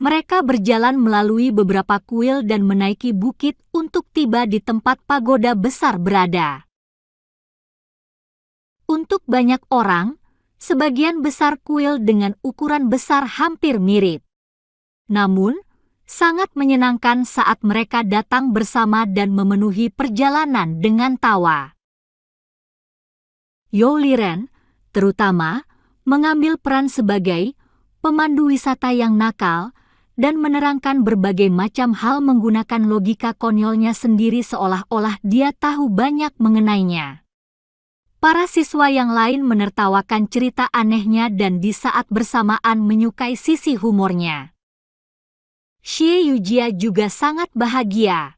Mereka berjalan melalui beberapa kuil dan menaiki bukit untuk tiba di tempat pagoda besar berada. Untuk banyak orang, sebagian besar kuil dengan ukuran besar hampir mirip. Namun, sangat menyenangkan saat mereka datang bersama dan memenuhi perjalanan dengan tawa. Zhao Liren, terutama, mengambil peran sebagai pemandu wisata yang nakal dan menerangkan berbagai macam hal menggunakan logika konyolnya sendiri seolah-olah dia tahu banyak mengenainya. Para siswa yang lain menertawakan cerita anehnya dan di saat bersamaan menyukai sisi humornya. Xie Yujia juga sangat bahagia.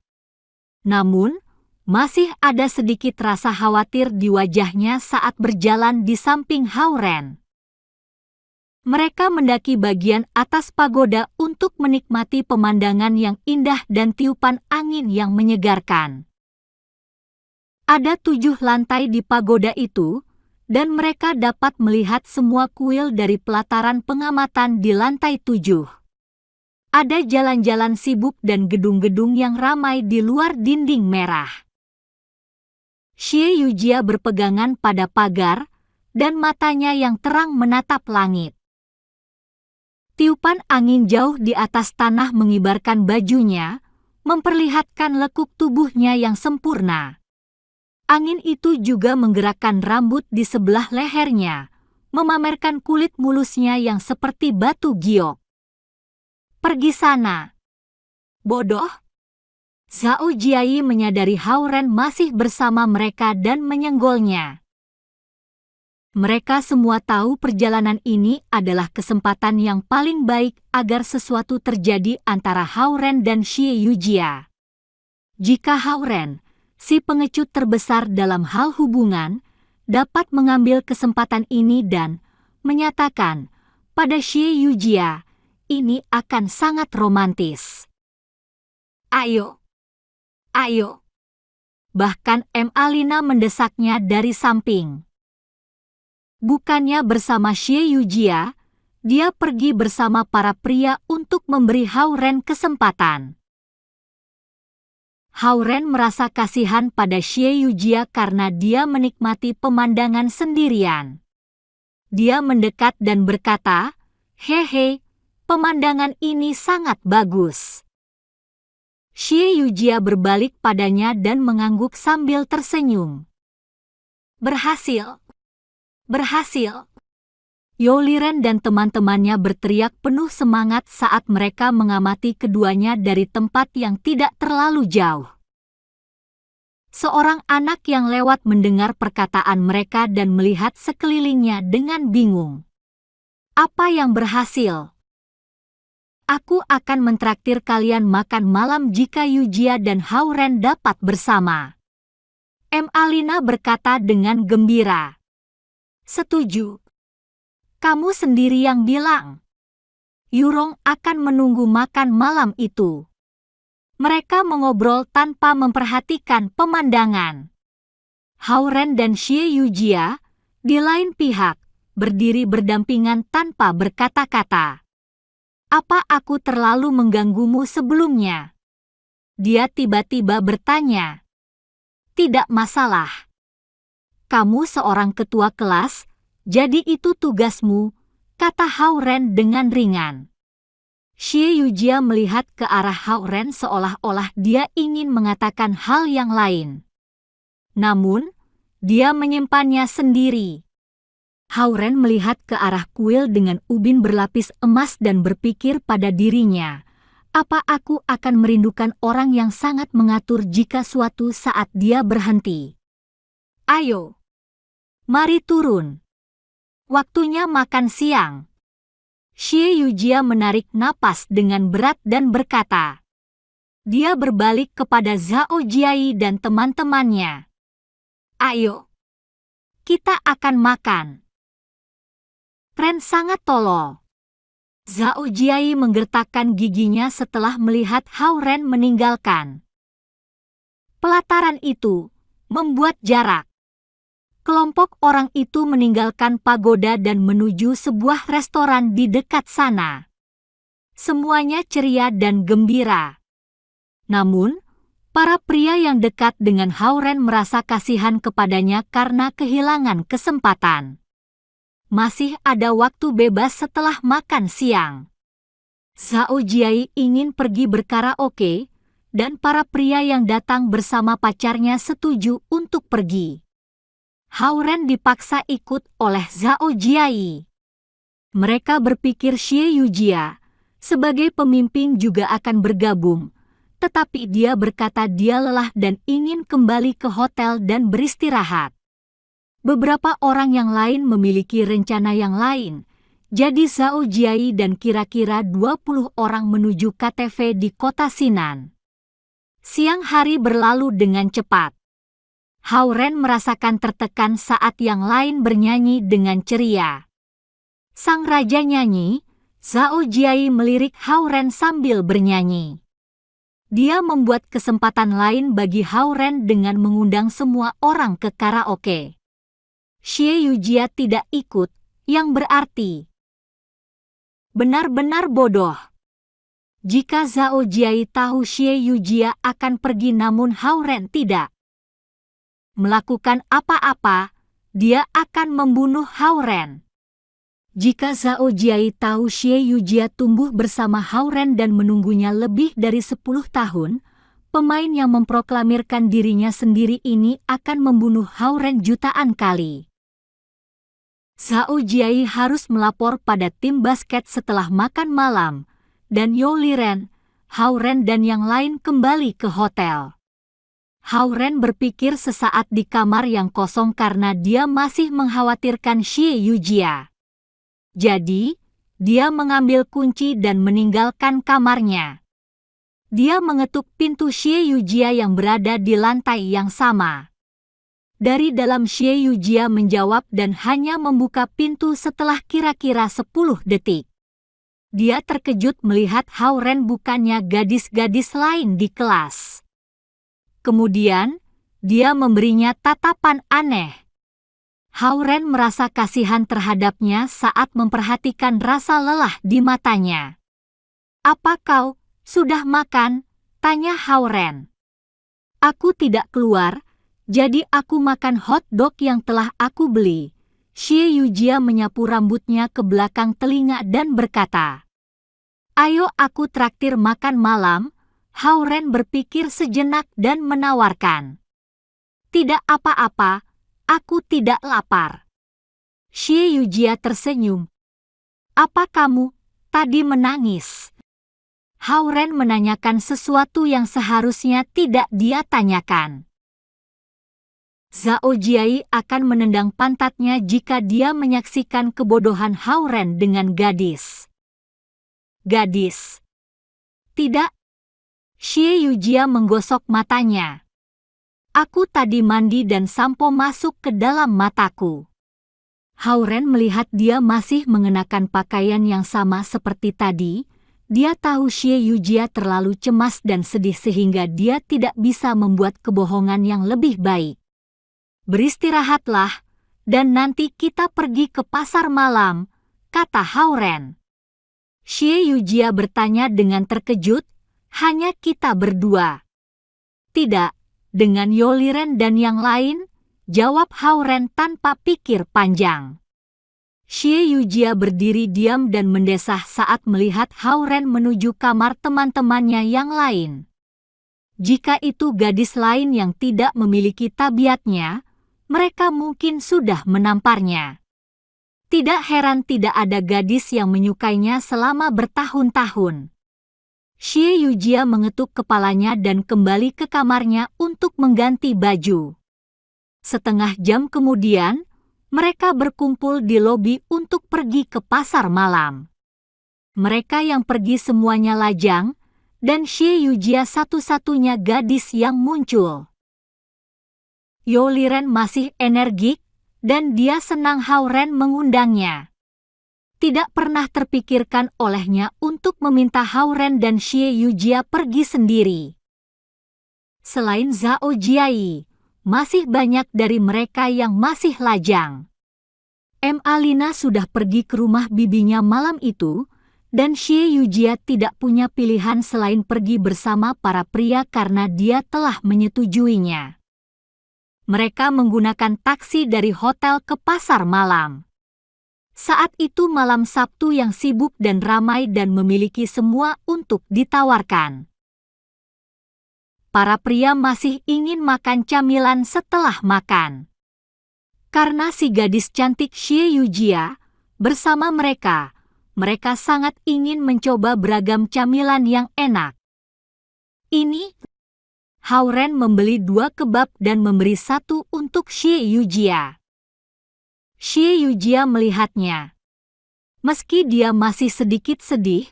Namun, masih ada sedikit rasa khawatir di wajahnya saat berjalan di samping Hao Ren. Mereka mendaki bagian atas pagoda untuk menikmati pemandangan yang indah dan tiupan angin yang menyegarkan. Ada 7 lantai di pagoda itu, dan mereka dapat melihat semua kuil dari pelataran pengamatan di lantai 7. Ada jalan-jalan sibuk dan gedung-gedung yang ramai di luar dinding merah. Xie Yujia berpegangan pada pagar, dan matanya yang terang menatap langit. Tiupan angin jauh di atas tanah mengibarkan bajunya, memperlihatkan lekuk tubuhnya yang sempurna. Angin itu juga menggerakkan rambut di sebelah lehernya, memamerkan kulit mulusnya yang seperti batu giok. Pergi sana. Bodoh. Zhao Jiayi menyadari Hao Ren masih bersama mereka dan menyenggolnya. Mereka semua tahu perjalanan ini adalah kesempatan yang paling baik agar sesuatu terjadi antara Hao Ren dan Xie Yujia. Jika Hao Ren, si pengecut terbesar dalam hal hubungan, dapat mengambil kesempatan ini dan menyatakan pada Xie Yujia, ini akan sangat romantis. Ayo, ayo. Bahkan Alina mendesaknya dari samping. Bukannya bersama Xie Yujia, dia pergi bersama para pria untuk memberi Hao Ren kesempatan. Hao Ren merasa kasihan pada Xie Yujia karena dia menikmati pemandangan sendirian. Dia mendekat dan berkata, "Hehe, pemandangan ini sangat bagus." Xie Yujia berbalik padanya dan mengangguk sambil tersenyum. Berhasil. Berhasil. Zhao Liren dan teman-temannya berteriak penuh semangat saat mereka mengamati keduanya dari tempat yang tidak terlalu jauh. Seorang anak yang lewat mendengar perkataan mereka dan melihat sekelilingnya dengan bingung. Apa yang berhasil? Aku akan mentraktir kalian makan malam jika Yujia dan Hao Ren dapat bersama. Alina berkata dengan gembira. Setuju. Kamu sendiri yang bilang. Yurong akan menunggu makan malam itu. Mereka mengobrol tanpa memperhatikan pemandangan. Hao Ren dan Xie Yujia, di lain pihak, berdiri berdampingan tanpa berkata-kata. Apa aku terlalu mengganggumu sebelumnya? Dia tiba-tiba bertanya. Tidak masalah. Kamu seorang ketua kelas, jadi itu tugasmu, kata Hao Ren dengan ringan. Xie Yujia melihat ke arah Hao Ren seolah-olah dia ingin mengatakan hal yang lain. Namun, dia menyimpannya sendiri. Hao Ren melihat ke arah kuil dengan ubin berlapis emas dan berpikir pada dirinya, apa aku akan merindukan orang yang sangat mengatur jika suatu saat dia berhenti. Ayo. Mari turun. Waktunya makan siang. Xie Yujia menarik napas dengan berat dan berkata. Dia berbalik kepada Zhao Jiayi dan teman-temannya. Ayo. Kita akan makan. Tren sangat tolol. Zhao Jiayi menggertakkan giginya setelah melihat Hao Ren meninggalkan. Pelataran itu membuat jarak. Kelompok orang itu meninggalkan pagoda dan menuju sebuah restoran di dekat sana. Semuanya ceria dan gembira. Namun, para pria yang dekat dengan Hao-Ren merasa kasihan kepadanya karena kehilangan kesempatan. Masih ada waktu bebas setelah makan siang. Zhao Jiai ingin pergi berkaraoke, dan para pria yang datang bersama pacarnya setuju untuk pergi. Hao-Ren dipaksa ikut oleh Zhao Jiai. Mereka berpikir Xie Yujia sebagai pemimpin juga akan bergabung, tetapi dia berkata dia lelah dan ingin kembali ke hotel dan beristirahat. Beberapa orang yang lain memiliki rencana yang lain, jadi Zhao Jiai dan kira-kira 20 orang menuju KTV di kota Sinan. Siang hari berlalu dengan cepat. Hao-Ren merasakan tertekan saat yang lain bernyanyi dengan ceria. Sang raja nyanyi, Zhao Jiai melirik Hao-Ren sambil bernyanyi. Dia membuat kesempatan lain bagi Hao-Ren dengan mengundang semua orang ke karaoke. Xie Yujia tidak ikut, yang berarti benar-benar bodoh. Jika Zhao Jiai tahu Xie Yujia akan pergi namun Hao-Ren tidak melakukan apa-apa, dia akan membunuh Hao-Ren. Jika Zhao Jiai tahu Xie Yujia tumbuh bersama Hao-Ren dan menunggunya lebih dari 10 tahun, pemain yang memproklamirkan dirinya sendiri ini akan membunuh Hao-Ren jutaan kali. Zhao Jiai harus melapor pada tim basket setelah makan malam, dan Youo Liren, Hao-Ren dan yang lain kembali ke hotel. Hao-Ren berpikir sesaat di kamar yang kosong karena dia masih mengkhawatirkan Xie Yujia. Jadi, dia mengambil kunci dan meninggalkan kamarnya. Dia mengetuk pintu Xie Yujia yang berada di lantai yang sama. Dari dalam Xie Yujia menjawab dan hanya membuka pintu setelah kira-kira 10 detik. Dia terkejut melihat Hao-Ren bukannya gadis-gadis lain di kelas. Kemudian, dia memberinya tatapan aneh. Hao-Ren merasa kasihan terhadapnya saat memperhatikan rasa lelah di matanya. "Apa kau sudah makan?" tanya Hao-Ren. "Aku tidak keluar, jadi aku makan hot dog yang telah aku beli." Xie Yujia menyapu rambutnya ke belakang telinga dan berkata, "Ayo aku traktir makan malam." Hao-Ren berpikir sejenak dan menawarkan, "Tidak apa-apa, aku tidak lapar." Xie Yujia tersenyum. "Apa kamu tadi menangis?" Hao-Ren menanyakan sesuatu yang seharusnya tidak dia tanyakan. Zhao Jiai akan menendang pantatnya jika dia menyaksikan kebodohan Hao-Ren dengan gadis. Gadis. Tidak. Xie Yujia menggosok matanya. "Aku tadi mandi dan sampo masuk ke dalam mataku." Hao-Ren melihat dia masih mengenakan pakaian yang sama seperti tadi. Dia tahu Xie Yujia terlalu cemas dan sedih sehingga dia tidak bisa membuat kebohongan yang lebih baik. "Beristirahatlah, dan nanti kita pergi ke pasar malam," kata Hao-Ren. Xie Yujia bertanya dengan terkejut, "Hanya kita berdua?" "Tidak, dengan Youo Liren dan yang lain," jawab Hao-Ren tanpa pikir panjang. Xie Yujia berdiri diam dan mendesah saat melihat Hao-Ren menuju kamar teman-temannya yang lain. Jika itu gadis lain yang tidak memiliki tabiatnya, mereka mungkin sudah menamparnya. Tidak heran tidak ada gadis yang menyukainya selama bertahun-tahun. Xie Yujia mengetuk kepalanya dan kembali ke kamarnya untuk mengganti baju. Setengah jam kemudian, mereka berkumpul di lobi untuk pergi ke pasar malam. Mereka yang pergi semuanya lajang, dan Xie Yujia satu-satunya gadis yang muncul. Youo Liren masih energik, dan dia senang Hao-Ren mengundangnya. Tidak pernah terpikirkan olehnya untuk meminta Hao-Ren dan Xie Yujia pergi sendiri. Selain Zhao Jiai, masih banyak dari mereka yang masih lajang. Alina sudah pergi ke rumah bibinya malam itu, Dan Xie Yujia tidak punya pilihan selain pergi bersama para pria karena dia telah menyetujuinya. Mereka menggunakan taksi dari hotel ke pasar malam. Saat itu malam Sabtu yang sibuk dan ramai dan memiliki semua untuk ditawarkan. Para pria masih ingin makan camilan setelah makan. Karena si gadis cantik Xie Yujia bersama mereka sangat ingin mencoba beragam camilan yang enak. Ini, Hao Ren membeli 2 kebab dan memberi 1 untuk Xie Yujia. Xie Yujia melihatnya. Meski dia masih sedikit sedih,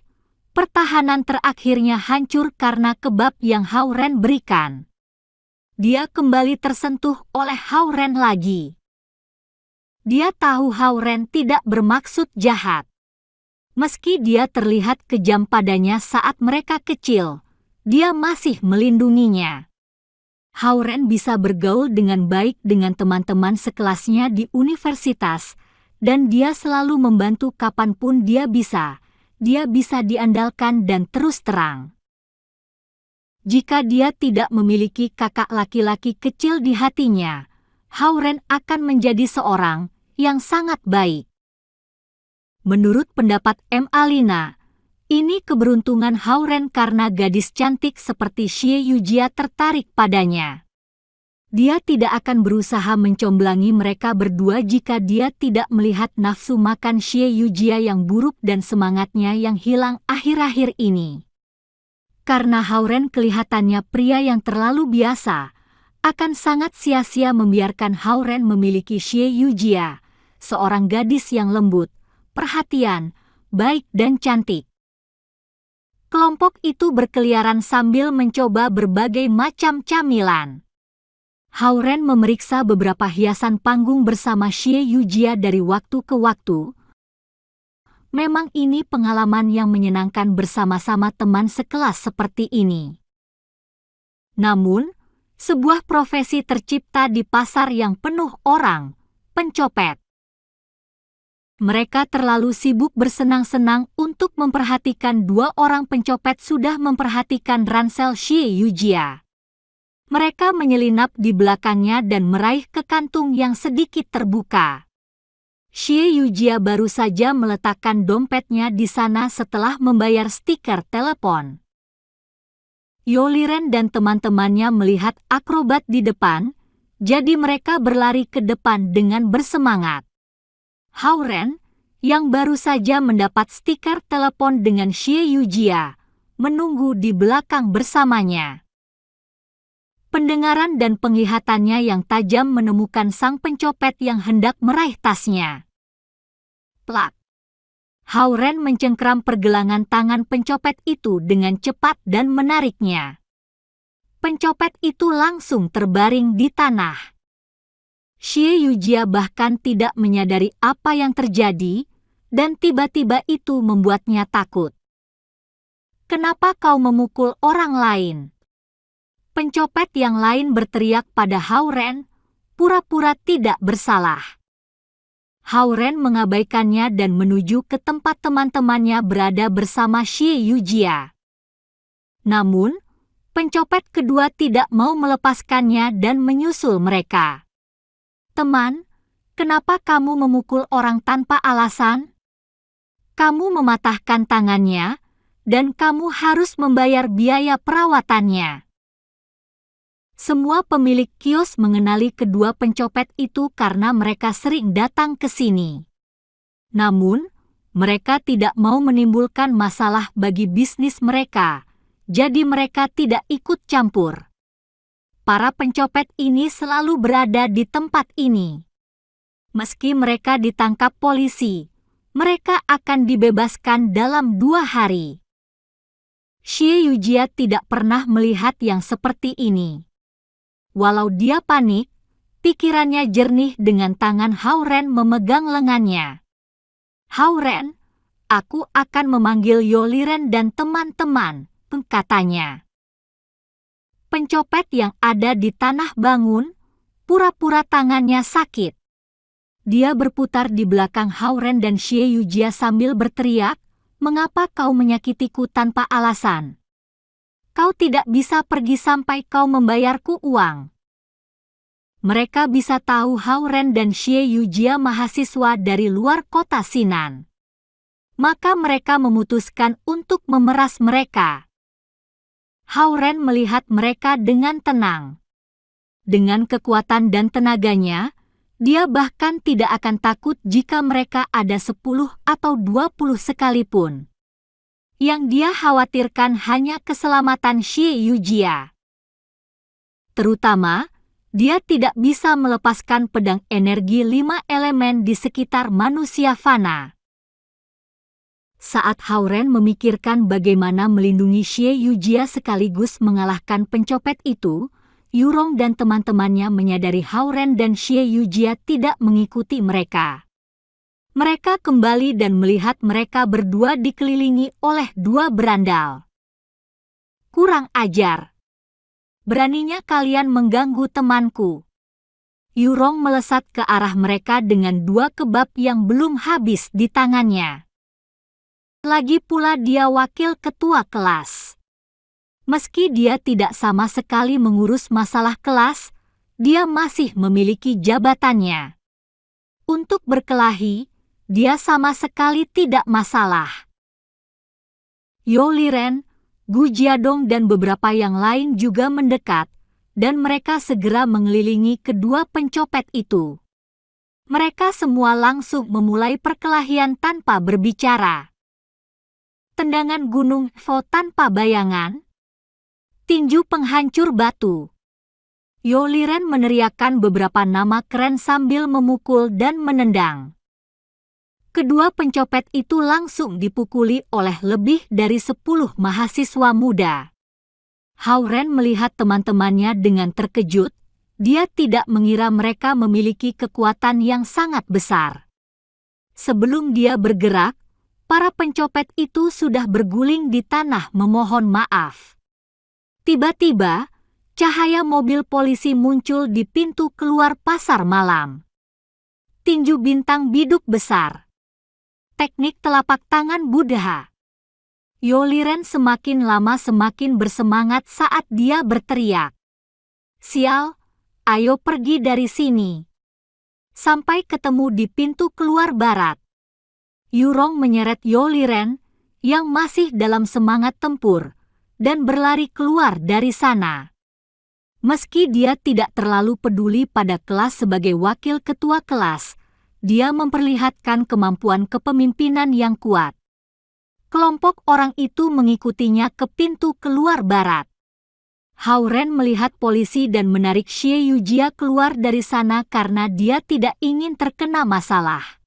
pertahanan terakhirnya hancur karena kebab yang Hao Ren berikan. Dia kembali tersentuh oleh Hao Ren lagi. Dia tahu Hao Ren tidak bermaksud jahat. Meski dia terlihat kejam padanya saat mereka kecil, dia masih melindunginya. Hao Ren bisa bergaul dengan baik dengan teman-teman sekelasnya di universitas, dan dia selalu membantu kapanpun dia bisa. Dia bisa diandalkan dan terus terang. Jika dia tidak memiliki kakak laki-laki kecil di hatinya, Hao Ren akan menjadi seorang yang sangat baik. Menurut pendapat M. Alina, ini keberuntungan Hao Ren karena gadis cantik seperti Xie Yujia tertarik padanya. Dia tidak akan berusaha mencomblangi mereka berdua jika dia tidak melihat nafsu makan Xie Yujia yang buruk dan semangatnya yang hilang akhir-akhir ini. Karena Hao Ren kelihatannya pria yang terlalu biasa, akan sangat sia-sia membiarkan Hao Ren memiliki Xie Yujia, seorang gadis yang lembut, perhatian, baik dan cantik. Kelompok itu berkeliaran sambil mencoba berbagai macam camilan. Hao Ren memeriksa beberapa hiasan panggung bersama Xie Yujia dari waktu ke waktu. Memang ini pengalaman yang menyenangkan bersama-sama teman sekelas seperti ini. Namun, sebuah profesi tercipta di pasar yang penuh orang, pencopet. Mereka terlalu sibuk bersenang-senang untuk memperhatikan 2 orang pencopet sudah memperhatikan ransel Xie Yujia. Mereka menyelinap di belakangnya dan meraih ke kantung yang sedikit terbuka. Xie Yujia baru saja meletakkan dompetnya di sana setelah membayar stiker telepon. Yo Liren dan teman-temannya melihat akrobat di depan, jadi mereka berlari ke depan dengan bersemangat. Hao Ren, yang baru saja mendapat stiker telepon dengan Xie Yujia, menunggu di belakang bersamanya. Pendengaran dan penglihatannya yang tajam menemukan sang pencopet yang hendak meraih tasnya. Plak! Hao Ren mencengkram pergelangan tangan pencopet itu dengan cepat dan menariknya. Pencopet itu langsung terbaring di tanah. Xie Yujia bahkan tidak menyadari apa yang terjadi, dan tiba-tiba itu membuatnya takut. "Kenapa kau memukul orang lain?" Pencopet yang lain berteriak pada Hao Ren, pura-pura tidak bersalah. Hao Ren mengabaikannya dan menuju ke tempat teman-temannya berada bersama Xie Yujia. Namun, pencopet kedua tidak mau melepaskannya dan menyusul mereka. "Teman, kenapa kamu memukul orang tanpa alasan? Kamu mematahkan tangannya, dan kamu harus membayar biaya perawatannya." Semua pemilik kios mengenali kedua pencopet itu karena mereka sering datang ke sini. Namun, mereka tidak mau menimbulkan masalah bagi bisnis mereka, jadi mereka tidak ikut campur. Para pencopet ini selalu berada di tempat ini. Meski mereka ditangkap polisi, mereka akan dibebaskan dalam 2 hari. Xie Yujia tidak pernah melihat yang seperti ini. Walau dia panik, pikirannya jernih dengan tangan Hao Ren memegang lengannya. "Hao Ren, aku akan memanggil Yo Liren dan teman-teman," katanya. Pencopet yang ada di tanah bangun, pura-pura tangannya sakit. Dia berputar di belakang Hao Ren dan Xie Yujia sambil berteriak, Mengapa kau menyakitiku tanpa alasan? Kau tidak bisa pergi sampai kau membayarku uang. Mereka bisa tahu Hao Ren dan Xie Yujia mahasiswa dari luar kota Sinan. Maka mereka memutuskan untuk memeras mereka. Hao Ren melihat mereka dengan tenang. Dengan kekuatan dan tenaganya, dia bahkan tidak akan takut jika mereka ada 10 atau 20 sekalipun. Yang dia khawatirkan hanya keselamatan Xie Yujia. Terutama, dia tidak bisa melepaskan pedang energi 5 elemen di sekitar manusia fana. Saat Hao Ren memikirkan bagaimana melindungi Xie Yujia sekaligus mengalahkan pencopet itu, Yurong dan teman-temannya menyadari Hao Ren dan Xie Yujia tidak mengikuti mereka. Mereka kembali dan melihat mereka berdua dikelilingi oleh 2 berandal. Kurang ajar. Beraninya kalian mengganggu temanku. Yurong melesat ke arah mereka dengan 2 kebab yang belum habis di tangannya. Lagi pula dia wakil ketua kelas. Meski dia tidak sama sekali mengurus masalah kelas, dia masih memiliki jabatannya. Untuk berkelahi, dia sama sekali tidak masalah. Yo Liren, Gu Jiadong dan beberapa yang lain juga mendekat, dan mereka segera mengelilingi kedua pencopet itu. Mereka semua langsung memulai perkelahian tanpa berbicara. Tendangan gunung Fo tanpa bayangan. Tinju penghancur batu. Yo Liren meneriakkan beberapa nama keren sambil memukul dan menendang. Kedua pencopet itu langsung dipukuli oleh lebih dari 10 mahasiswa muda. Hao Ren melihat teman-temannya dengan terkejut. Dia tidak mengira mereka memiliki kekuatan yang sangat besar. Sebelum dia bergerak, para pencopet itu sudah berguling di tanah memohon maaf. Tiba-tiba, cahaya mobil polisi muncul di pintu keluar pasar malam. Tinju bintang biduk besar. Teknik telapak tangan Buddha. Yo Liren semakin lama semakin bersemangat saat dia berteriak. Sial, ayo pergi dari sini. Sampai ketemu di pintu keluar barat. Yurong menyeret Yo Liren, yang masih dalam semangat tempur, dan berlari keluar dari sana. Meski dia tidak terlalu peduli pada kelas sebagai wakil ketua kelas, dia memperlihatkan kemampuan kepemimpinan yang kuat. Kelompok orang itu mengikutinya ke pintu keluar barat. Hao Ren melihat polisi dan menarik Xie Yujia keluar dari sana karena dia tidak ingin terkena masalah.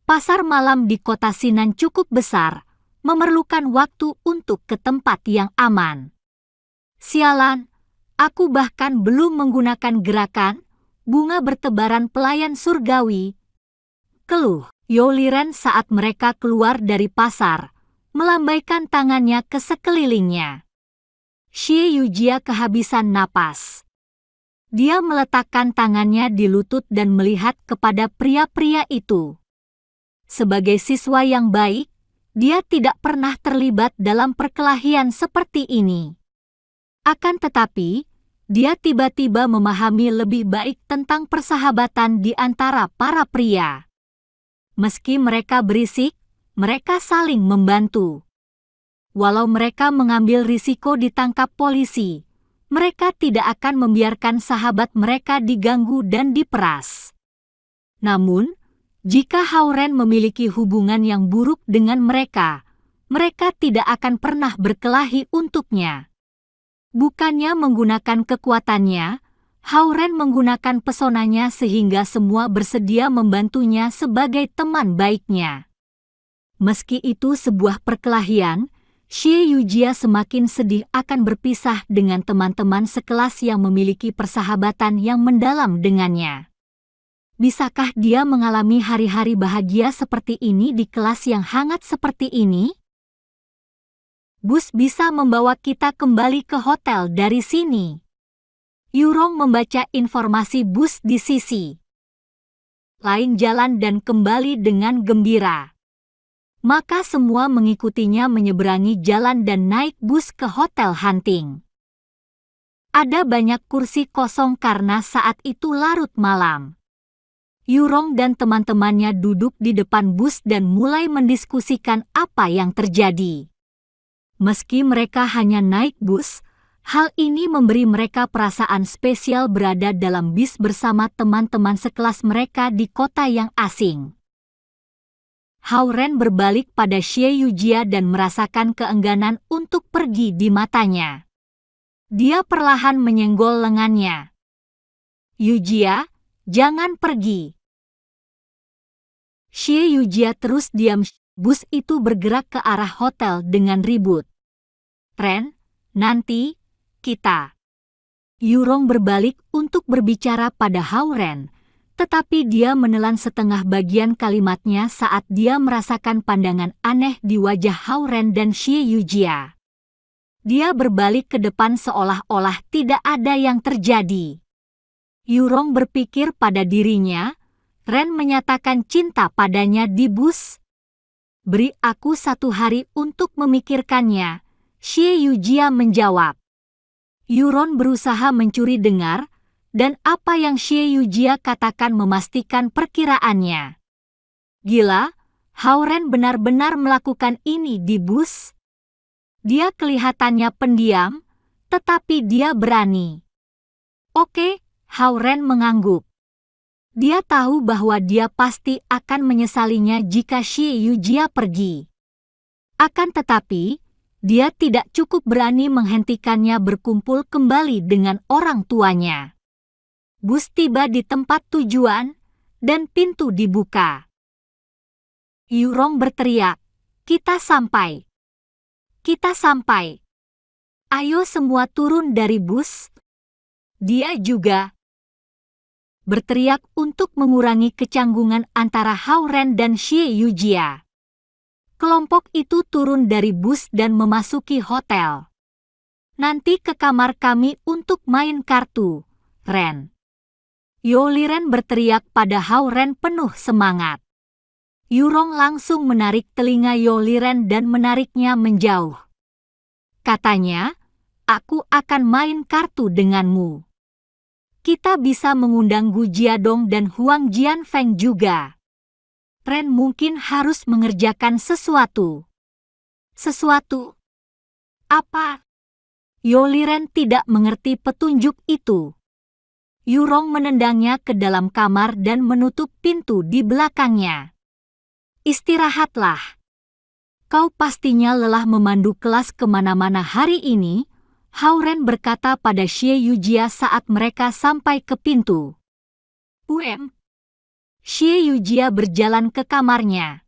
Pasar malam di kota Sinan cukup besar, memerlukan waktu untuk ke tempat yang aman. Sialan, aku bahkan belum menggunakan gerakan bunga bertebaran pelayan surgawi. Keluh Yo Liren saat mereka keluar dari pasar, melambaikan tangannya ke sekelilingnya. Xie Yujia kehabisan napas. Dia meletakkan tangannya di lutut dan melihat kepada pria-pria itu. Sebagai siswa yang baik, dia tidak pernah terlibat dalam perkelahian seperti ini. Akan tetapi, dia tiba-tiba memahami lebih baik tentang persahabatan di antara para pria. Meski mereka berisik, mereka saling membantu. Walau mereka mengambil risiko ditangkap polisi, mereka tidak akan membiarkan sahabat mereka diganggu dan diperas. Namun, jika Hao Ren memiliki hubungan yang buruk dengan mereka, mereka tidak akan pernah berkelahi untuknya. Bukannya menggunakan kekuatannya, Hao Ren menggunakan pesonanya sehingga semua bersedia membantunya sebagai teman baiknya. Meski itu sebuah perkelahian, Xie Yujia semakin sedih akan berpisah dengan teman-teman sekelas yang memiliki persahabatan yang mendalam dengannya. Bisakah dia mengalami hari-hari bahagia seperti ini di kelas yang hangat seperti ini? Bus bisa membawa kita kembali ke hotel dari sini. Yurong membaca informasi bus di sisi lain jalan dan kembali dengan gembira. Maka semua mengikutinya menyeberangi jalan dan naik bus ke hotel hunting. Ada banyak kursi kosong karena saat itu larut malam. Yurong dan teman-temannya duduk di depan bus dan mulai mendiskusikan apa yang terjadi. Meski mereka hanya naik bus, hal ini memberi mereka perasaan spesial berada dalam bis bersama teman-teman sekelas mereka di kota yang asing. Hao Ren berbalik pada Xie Yujia dan merasakan keengganan untuk pergi di matanya. Dia perlahan menyenggol lengannya. "Yujia, jangan pergi." Xie Yujia terus diam. Bus itu bergerak ke arah hotel dengan ribut. "Ren, nanti kita." Yurong berbalik untuk berbicara pada Hao Ren, tetapi dia menelan setengah bagian kalimatnya saat dia merasakan pandangan aneh di wajah Hao Ren dan Xie Yujia. Dia berbalik ke depan seolah-olah tidak ada yang terjadi. Yurong berpikir pada dirinya, Ren menyatakan cinta padanya di bus. "Beri aku 1 hari untuk memikirkannya," Xie Yujia menjawab. Yuron berusaha mencuri dengar, dan apa yang Xie Yujia katakan memastikan perkiraannya. Gila, Hao Ren benar-benar melakukan ini di bus? Dia kelihatannya pendiam, tetapi dia berani. Oke, Hao Ren mengangguk. Dia tahu bahwa dia pasti akan menyesalinya jika Xie Yujia pergi. Akan tetapi, dia tidak cukup berani menghentikannya berkumpul kembali dengan orang tuanya. Bus tiba di tempat tujuan, dan pintu dibuka. Yurong berteriak, "Kita sampai! Kita sampai! Ayo semua turun dari bus!" Dia juga berteriak untuk mengurangi kecanggungan antara Hao Ren dan Xie Yujia. Kelompok itu turun dari bus dan memasuki hotel. "Nanti ke kamar kami untuk main kartu, Ren." Yoliren berteriak pada Hao Ren penuh semangat. Yurong langsung menarik telinga Yoliren dan menariknya menjauh. Katanya, "Aku akan main kartu denganmu. Kita bisa mengundang Gu Jiadong dan Huang Jianfeng juga. Ren mungkin harus mengerjakan sesuatu." "Sesuatu? Apa?" Yoliren tidak mengerti petunjuk itu. Yurong menendangnya ke dalam kamar dan menutup pintu di belakangnya. "Istirahatlah. Kau pastinya lelah memandu kelas kemana-mana hari ini," Hao Ren berkata pada Xie Yujia saat mereka sampai ke pintu. Xie Yujia berjalan ke kamarnya.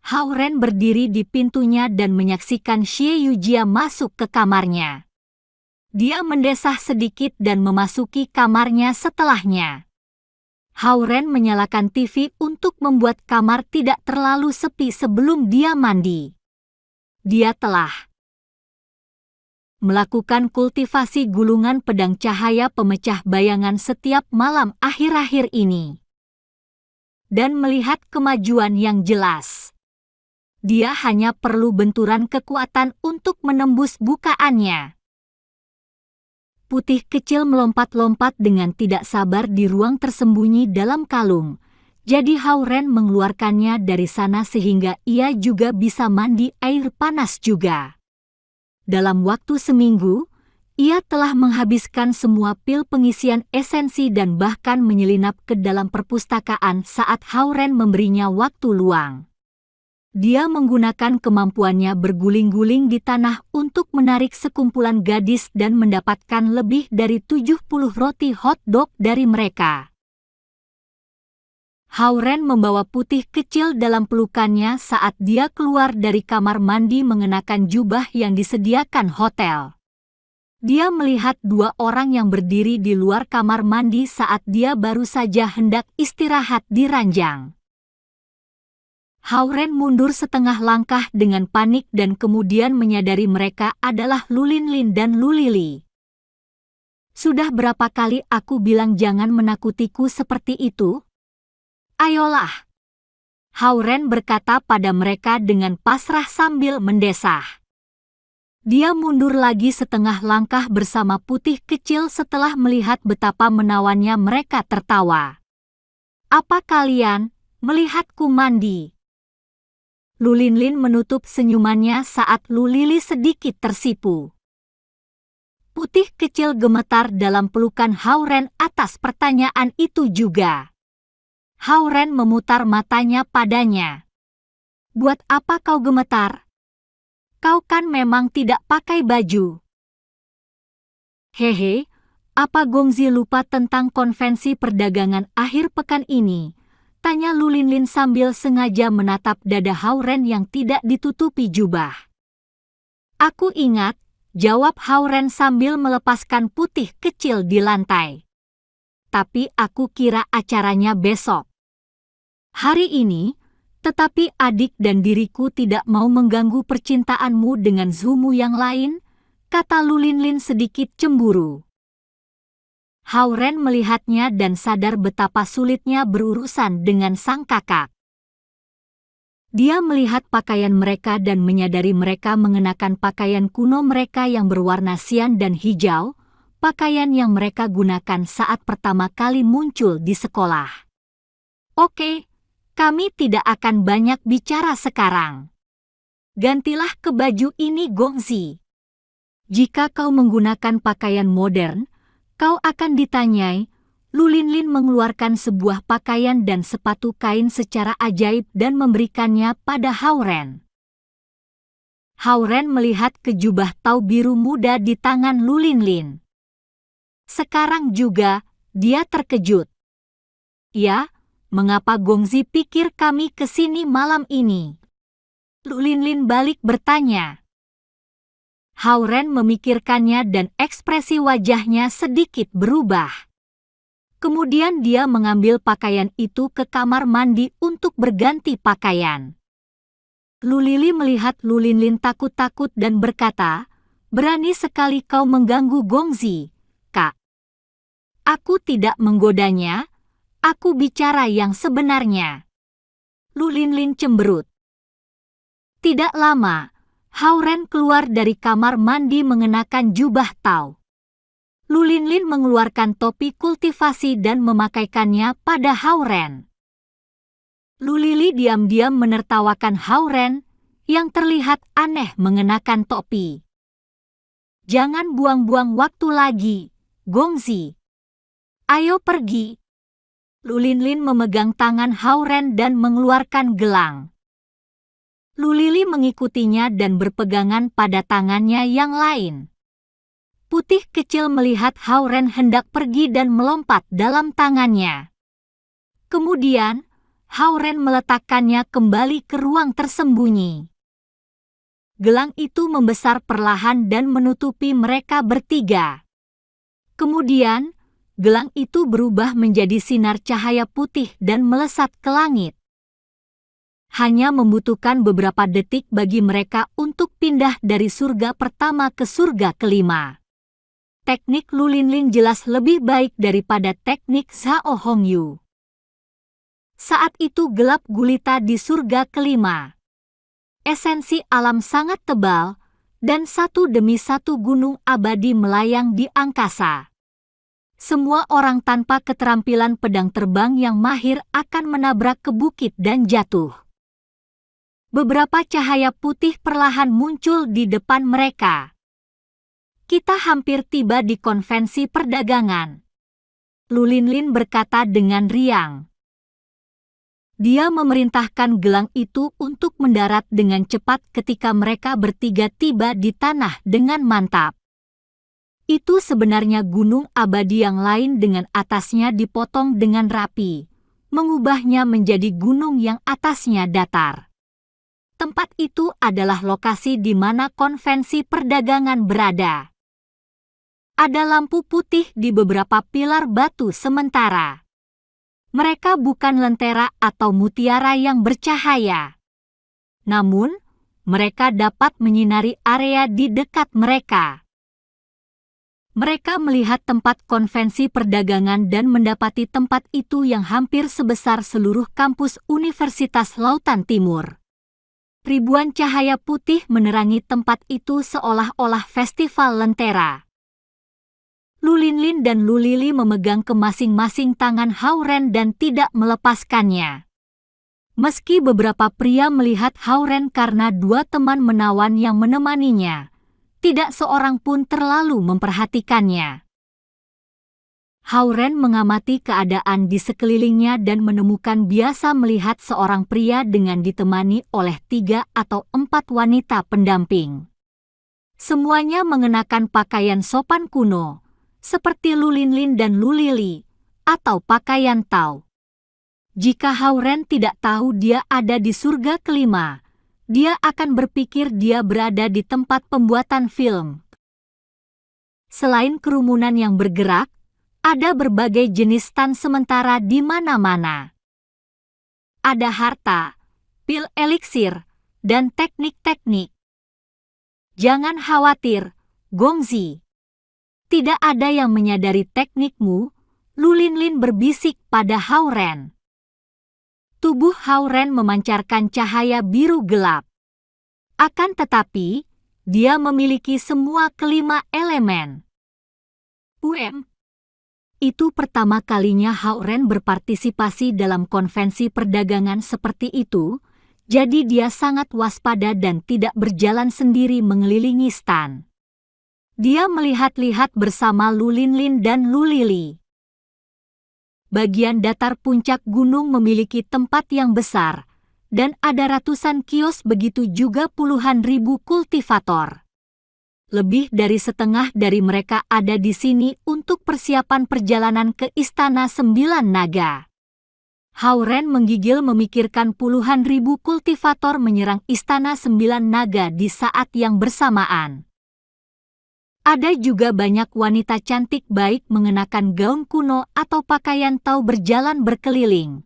Hao Ren berdiri di pintunya dan menyaksikan Xie Yujia masuk ke kamarnya. Dia mendesah sedikit dan memasuki kamarnya setelahnya. Hao Ren menyalakan TV untuk membuat kamar tidak terlalu sepi sebelum dia mandi. Dia telah melakukan kultivasi gulungan pedang cahaya pemecah bayangan setiap malam akhir-akhir ini. Dan melihat kemajuan yang jelas. Dia hanya perlu benturan kekuatan untuk menembus bukaannya. Putih kecil melompat-lompat dengan tidak sabar di ruang tersembunyi dalam kalung. Jadi Hao Ren mengeluarkannya dari sana sehingga ia juga bisa mandi air panas juga. Dalam waktu seminggu, ia telah menghabiskan semua pil pengisian esensi dan bahkan menyelinap ke dalam perpustakaan saat Hao Ren memberinya waktu luang. Dia menggunakan kemampuannya berguling-guling di tanah untuk menarik sekumpulan gadis dan mendapatkan lebih dari 70 roti hot dog dari mereka. Hao Ren membawa putih kecil dalam pelukannya saat dia keluar dari kamar mandi mengenakan jubah yang disediakan hotel. Dia melihat 2 orang yang berdiri di luar kamar mandi saat dia baru saja hendak istirahat di ranjang. Hao Ren mundur setengah langkah dengan panik dan kemudian menyadari mereka adalah Lu Linlin dan Lu Lili. "Sudah berapa kali aku bilang jangan menakutiku seperti itu? Ayolah, Hauren berkata pada mereka dengan pasrah sambil mendesah. Dia mundur lagi setengah langkah bersama Putih Kecil setelah melihat betapa menawannya mereka tertawa. Apa kalian melihatku mandi? Lu Linlin menutup senyumannya saat Lu Lili sedikit tersipu. Putih Kecil gemetar dalam pelukan Hauren atas pertanyaan itu juga. Hauren memutar matanya padanya. Buat apa kau gemetar? Kau kan memang tidak pakai baju. Hehe, apa Gongzi lupa tentang konvensi perdagangan akhir pekan ini? Tanya Lu Linlin sambil sengaja menatap dada Hauren yang tidak ditutupi jubah. Aku ingat, jawab Hauren sambil melepaskan Putih Kecil di lantai. Tapi aku kira acaranya besok. Hari ini, tetapi adik dan diriku tidak mau mengganggu percintaanmu dengan Zumu yang lain, kata Lu Linlin sedikit cemburu. Hauren melihatnya dan sadar betapa sulitnya berurusan dengan sang kakak. Dia melihat pakaian mereka dan menyadari mereka mengenakan pakaian kuno mereka yang berwarna sian dan hijau, pakaian yang mereka gunakan saat pertama kali muncul di sekolah. Oke. Kami tidak akan banyak bicara sekarang. Gantilah ke baju ini Gongzi. Jika kau menggunakan pakaian modern, kau akan ditanyai. Lu Linlin mengeluarkan sebuah pakaian dan sepatu kain secara ajaib dan memberikannya pada Hauren. Hauren melihat ke jubah tau biru muda di tangan Lu Linlin. Sekarang juga, dia terkejut. Ya, mengapa Gongzi pikir kami ke sini malam ini? Lu Linlin balik bertanya. Hauren memikirkannya dan ekspresi wajahnya sedikit berubah. Kemudian dia mengambil pakaian itu ke kamar mandi untuk berganti pakaian. Lu Lili melihat Lu Linlin takut-takut dan berkata, berani sekali kau mengganggu Gongzi, Kak. Aku tidak menggodanya. Aku bicara yang sebenarnya. Lu Linlin cemberut. Tidak lama, Hauren keluar dari kamar mandi mengenakan jubah tau. Lu Linlin mengeluarkan topi kultivasi dan memakaikannya pada Hauren. Lu Lili diam-diam menertawakan Hauren, yang terlihat aneh mengenakan topi. Jangan buang-buang waktu lagi, Gongzi. Ayo pergi. Lu Linlin memegang tangan Hauren dan mengeluarkan gelang. Lu Lili mengikutinya dan berpegangan pada tangannya yang lain. Putih Kecil melihat Hauren hendak pergi dan melompat dalam tangannya. Kemudian, Hauren meletakkannya kembali ke ruang tersembunyi. Gelang itu membesar perlahan dan menutupi mereka bertiga. Kemudian, gelang itu berubah menjadi sinar cahaya putih dan melesat ke langit. Hanya membutuhkan beberapa detik bagi mereka untuk pindah dari surga pertama ke surga kelima. Teknik Lu Linlin jelas lebih baik daripada teknik Zhao Hongyu. Saat itu gelap gulita di surga kelima. Esensi alam sangat tebal, dan satu demi satu gunung abadi melayang di angkasa. Semua orang tanpa keterampilan pedang terbang yang mahir akan menabrak ke bukit dan jatuh. Beberapa cahaya putih perlahan muncul di depan mereka. Kita hampir tiba di konvensi perdagangan. Lu Linlin berkata dengan riang. Dia memerintahkan gelang itu untuk mendarat dengan cepat ketika mereka bertiga tiba di tanah dengan mantap. Itu sebenarnya gunung abadi yang lain dengan atasnya dipotong dengan rapi, mengubahnya menjadi gunung yang atasnya datar. Tempat itu adalah lokasi di mana konvensi perdagangan berada. Ada lampu putih di beberapa pilar batu sementara. Mereka bukan lentera atau mutiara yang bercahaya. Namun, mereka dapat menyinari area di dekat mereka. Mereka melihat tempat konvensi perdagangan dan mendapati tempat itu yang hampir sebesar seluruh kampus Universitas Lautan Timur. Ribuan cahaya putih menerangi tempat itu seolah-olah festival lentera. Lu Linlin dan Lu Lili memegang ke masing-masing tangan Hao-Ren dan tidak melepaskannya. Meski beberapa pria melihat Hao-Ren karena dua teman menawan yang menemaninya, tidak seorang pun terlalu memperhatikannya. Hao-Ren mengamati keadaan di sekelilingnya dan menemukan biasa melihat seorang pria dengan ditemani oleh 3 atau 4 wanita pendamping. Semuanya mengenakan pakaian sopan kuno, seperti Lu Linlin dan Lu Lili, atau pakaian Tao. Jika Hao-Ren tidak tahu dia ada di surga kelima, dia akan berpikir dia berada di tempat pembuatan film. Selain kerumunan yang bergerak, ada berbagai jenis stand sementara di mana-mana. Ada harta, pil eliksir, dan teknik-teknik. Jangan khawatir, Gongzi. Tidak ada yang menyadari teknikmu, Lu Linlin berbisik pada Hao-Ren. Tubuh Hao-Ren memancarkan cahaya biru gelap. Akan tetapi, dia memiliki semua kelima elemen. Itu pertama kalinya Hao-Ren berpartisipasi dalam konvensi perdagangan seperti itu, jadi dia sangat waspada dan tidak berjalan sendiri mengelilingi stan. Dia melihat-lihat bersama Lu Linlin dan Lu Lili. Bagian datar puncak gunung memiliki tempat yang besar, dan ada ratusan kios, begitu juga puluhan ribu kultivator. Lebih dari setengah dari mereka ada di sini untuk persiapan perjalanan ke Istana Sembilan Naga. Hao-Ren menggigil memikirkan puluhan ribu kultivator menyerang Istana Sembilan Naga di saat yang bersamaan. Ada juga banyak wanita cantik baik mengenakan gaun kuno atau pakaian Tao berjalan berkeliling.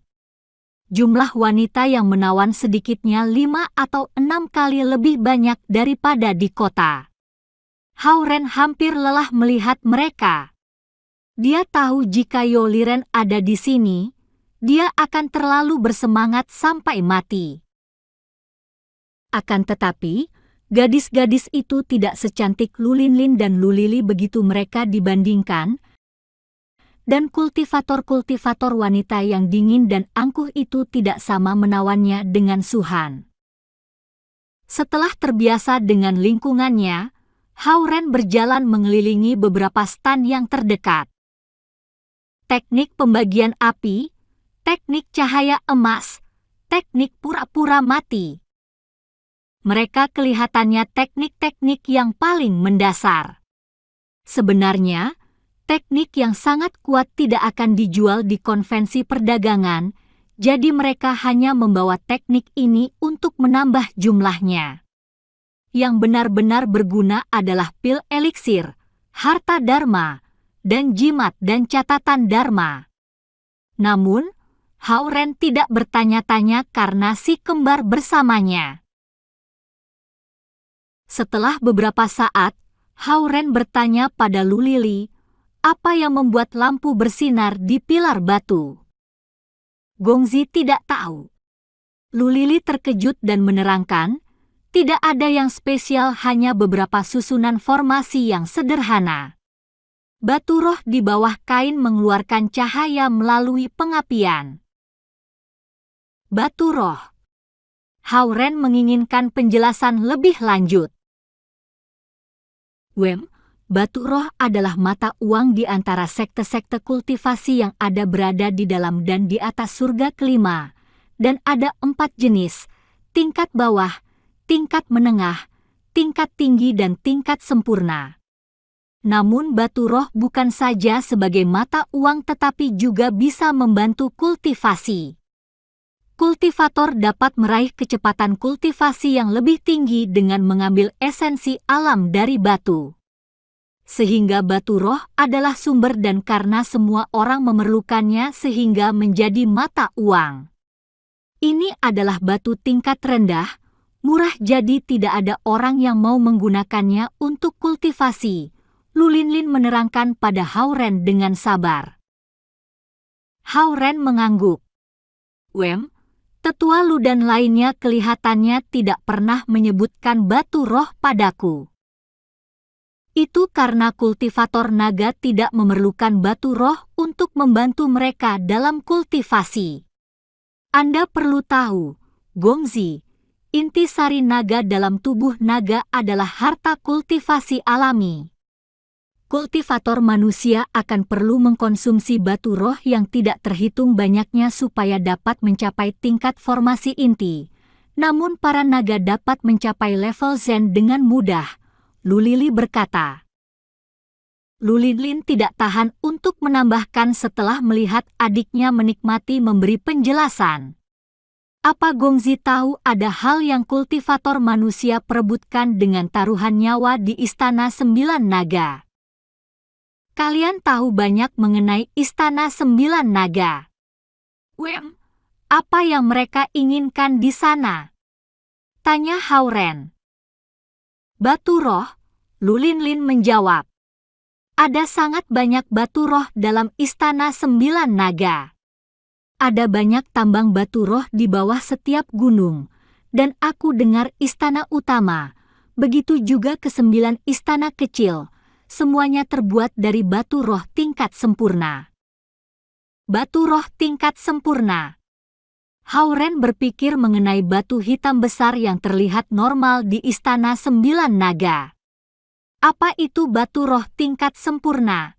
Jumlah wanita yang menawan sedikitnya 5 atau 6 kali lebih banyak daripada di kota. Hao-Ren hampir lelah melihat mereka. Dia tahu jika You Liren ada di sini, dia akan terlalu bersemangat sampai mati. Akan tetapi, gadis-gadis itu tidak secantik Lu Linlin dan Lu Lili begitu mereka dibandingkan, dan kultivator-kultivator wanita yang dingin dan angkuh itu tidak sama menawannya dengan Suhan. Setelah terbiasa dengan lingkungannya, Hao-Ren berjalan mengelilingi beberapa stan yang terdekat. Teknik pembagian api, teknik cahaya emas, teknik pura-pura mati. Mereka kelihatannya teknik-teknik yang paling mendasar. Sebenarnya, teknik yang sangat kuat tidak akan dijual di konvensi perdagangan, jadi mereka hanya membawa teknik ini untuk menambah jumlahnya. Yang benar-benar berguna adalah pil eliksir, harta dharma, dan jimat dan catatan dharma. Namun, Hao-Ren tidak bertanya-tanya karena si kembar bersamanya. Setelah beberapa saat, Hao-Ren bertanya pada Lu Lili, apa yang membuat lampu bersinar di pilar batu. Gongzi tidak tahu. Lu Lili terkejut dan menerangkan, tidak ada yang spesial, hanya beberapa susunan formasi yang sederhana. Batu roh di bawah kain mengeluarkan cahaya melalui pengapian. Batu roh. Hao-Ren menginginkan penjelasan lebih lanjut. Batu roh adalah mata uang di antara sekte-sekte kultivasi yang ada berada di dalam dan di atas surga kelima, dan ada 4 jenis, tingkat bawah, tingkat menengah, tingkat tinggi dan tingkat sempurna. Namun batu roh bukan saja sebagai mata uang tetapi juga bisa membantu kultivasi. Kultivator dapat meraih kecepatan kultivasi yang lebih tinggi dengan mengambil esensi alam dari batu. Sehingga batu roh adalah sumber dan karena semua orang memerlukannya sehingga menjadi mata uang. Ini adalah batu tingkat rendah, murah jadi tidak ada orang yang mau menggunakannya untuk kultivasi, Lu Linlin menerangkan pada Hao-Ren dengan sabar. Hao-Ren mengangguk. Tetua Lu dan lainnya kelihatannya tidak pernah menyebutkan batu roh padaku. Itu karena kultivator naga tidak memerlukan batu roh untuk membantu mereka dalam kultivasi. Anda perlu tahu, Gongzi, intisari naga dalam tubuh naga adalah harta kultivasi alami. Kultivator manusia akan perlu mengkonsumsi batu roh yang tidak terhitung banyaknya supaya dapat mencapai tingkat formasi inti. Namun para naga dapat mencapai level Zen dengan mudah, Lu Lili berkata. Lu Linlin tidak tahan untuk menambahkan setelah melihat adiknya menikmati memberi penjelasan. Apa Gongzi tahu ada hal yang kultivator manusia perebutkan dengan taruhan nyawa di Istana Sembilan Naga? Kalian tahu banyak mengenai Istana Sembilan Naga. Apa yang mereka inginkan di sana? Tanya Hao-Ren. Batu roh, Lu Linlin menjawab. Ada sangat banyak batu roh dalam Istana Sembilan Naga. Ada banyak tambang batu roh di bawah setiap gunung, dan aku dengar istana utama, begitu juga ke-9 istana kecil, semuanya terbuat dari batu roh tingkat sempurna. Batu roh tingkat sempurna. Hao-Ren berpikir mengenai batu hitam besar yang terlihat normal di Istana Sembilan Naga. Apa itu batu roh tingkat sempurna?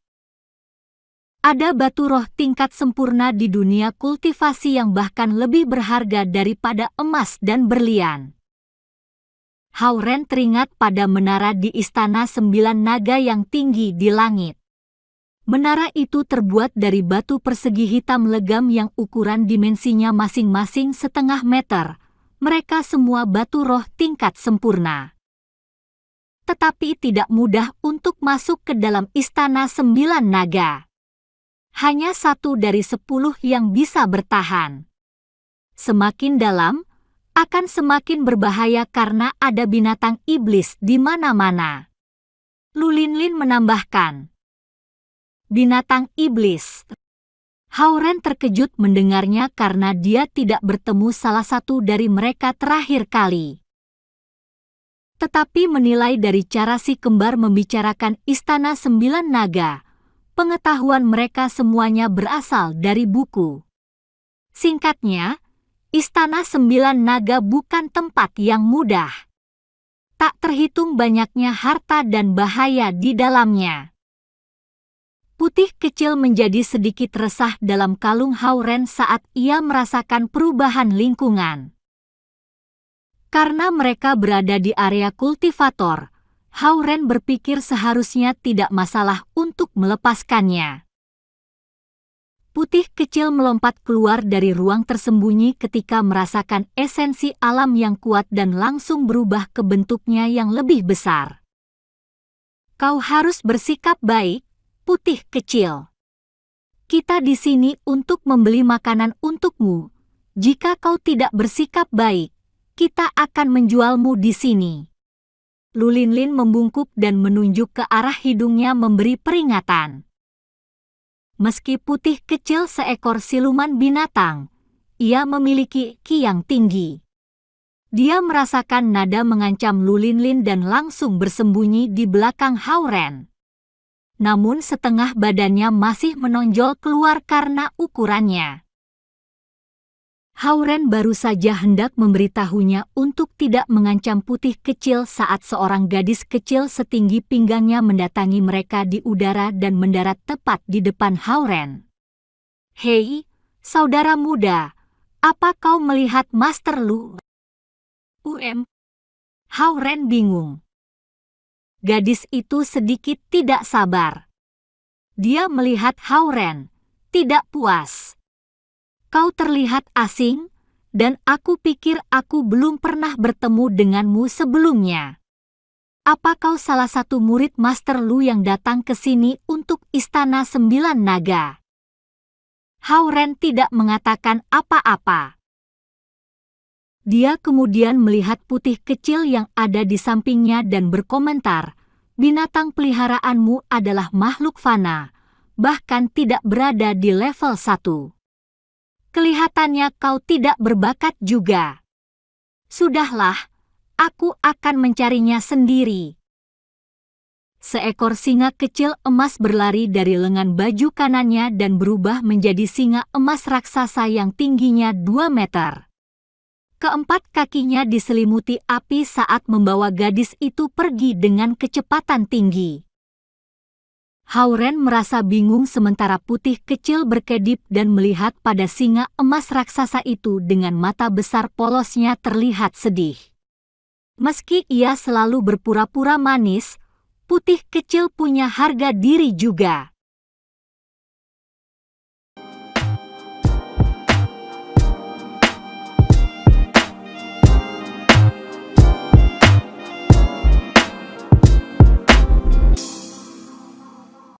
Ada batu roh tingkat sempurna di dunia kultivasi yang bahkan lebih berharga daripada emas dan berlian. Hao-Ren teringat pada menara di Istana Sembilan Naga yang tinggi di langit. Menara itu terbuat dari batu persegi hitam legam yang ukuran dimensinya masing-masing 0,5 meter. Mereka semua batu roh tingkat sempurna. Tetapi tidak mudah untuk masuk ke dalam Istana Sembilan Naga. Hanya 1 dari 10 yang bisa bertahan. Semakin dalam, akan semakin berbahaya karena ada binatang iblis di mana-mana. Lu Linlin menambahkan. Binatang iblis. Hao-Ren terkejut mendengarnya karena dia tidak bertemu salah satu dari mereka terakhir kali. Tetapi menilai dari cara si kembar membicarakan Istana Sembilan Naga, pengetahuan mereka semuanya berasal dari buku. Singkatnya, Istana Sembilan Naga bukan tempat yang mudah. Tak terhitung banyaknya harta dan bahaya di dalamnya. Putih kecil menjadi sedikit resah dalam kalung Hao-Ren saat ia merasakan perubahan lingkungan. Karena mereka berada di area kultivator, Hao-Ren berpikir seharusnya tidak masalah untuk melepaskannya. Putih kecil melompat keluar dari ruang tersembunyi ketika merasakan esensi alam yang kuat dan langsung berubah ke bentuknya yang lebih besar. Kau harus bersikap baik, putih kecil. Kita di sini untuk membeli makanan untukmu. Jika kau tidak bersikap baik, kita akan menjualmu di sini. Lu Linlin membungkuk dan menunjuk ke arah hidungnya memberi peringatan. Meski putih kecil seekor siluman binatang, ia memiliki ki yang tinggi. Dia merasakan nada mengancam Lu Linlin dan langsung bersembunyi di belakang Hao-Ren. Namun setengah badannya masih menonjol keluar karena ukurannya. Hao-Ren baru saja hendak memberitahunya untuk tidak mengancam putih kecil saat seorang gadis kecil setinggi pinggangnya mendatangi mereka di udara dan mendarat tepat di depan Hao-Ren. Hei, saudara muda, apa kau melihat Master Lu? Hao-Ren bingung. Gadis itu sedikit tidak sabar. Dia melihat Hao-Ren, tidak puas. Kau terlihat asing, dan aku pikir aku belum pernah bertemu denganmu sebelumnya. Apa kau salah satu murid Master Lu yang datang ke sini untuk Istana Sembilan Naga? Hao-Ren tidak mengatakan apa-apa. Dia kemudian melihat putih kecil yang ada di sampingnya dan berkomentar, Binatang peliharaanmu adalah makhluk fana, bahkan tidak berada di level 1. Kelihatannya kau tidak berbakat juga. Sudahlah, aku akan mencarinya sendiri. Seekor singa kecil emas berlari dari lengan baju kanannya dan berubah menjadi singa emas raksasa yang tingginya 2 meter. Keempat kakinya diselimuti api saat membawa gadis itu pergi dengan kecepatan tinggi. Hauren merasa bingung sementara putih kecil berkedip dan melihat pada singa emas raksasa itu dengan mata besar polosnya terlihat sedih. Meski ia selalu berpura-pura manis, putih kecil punya harga diri juga.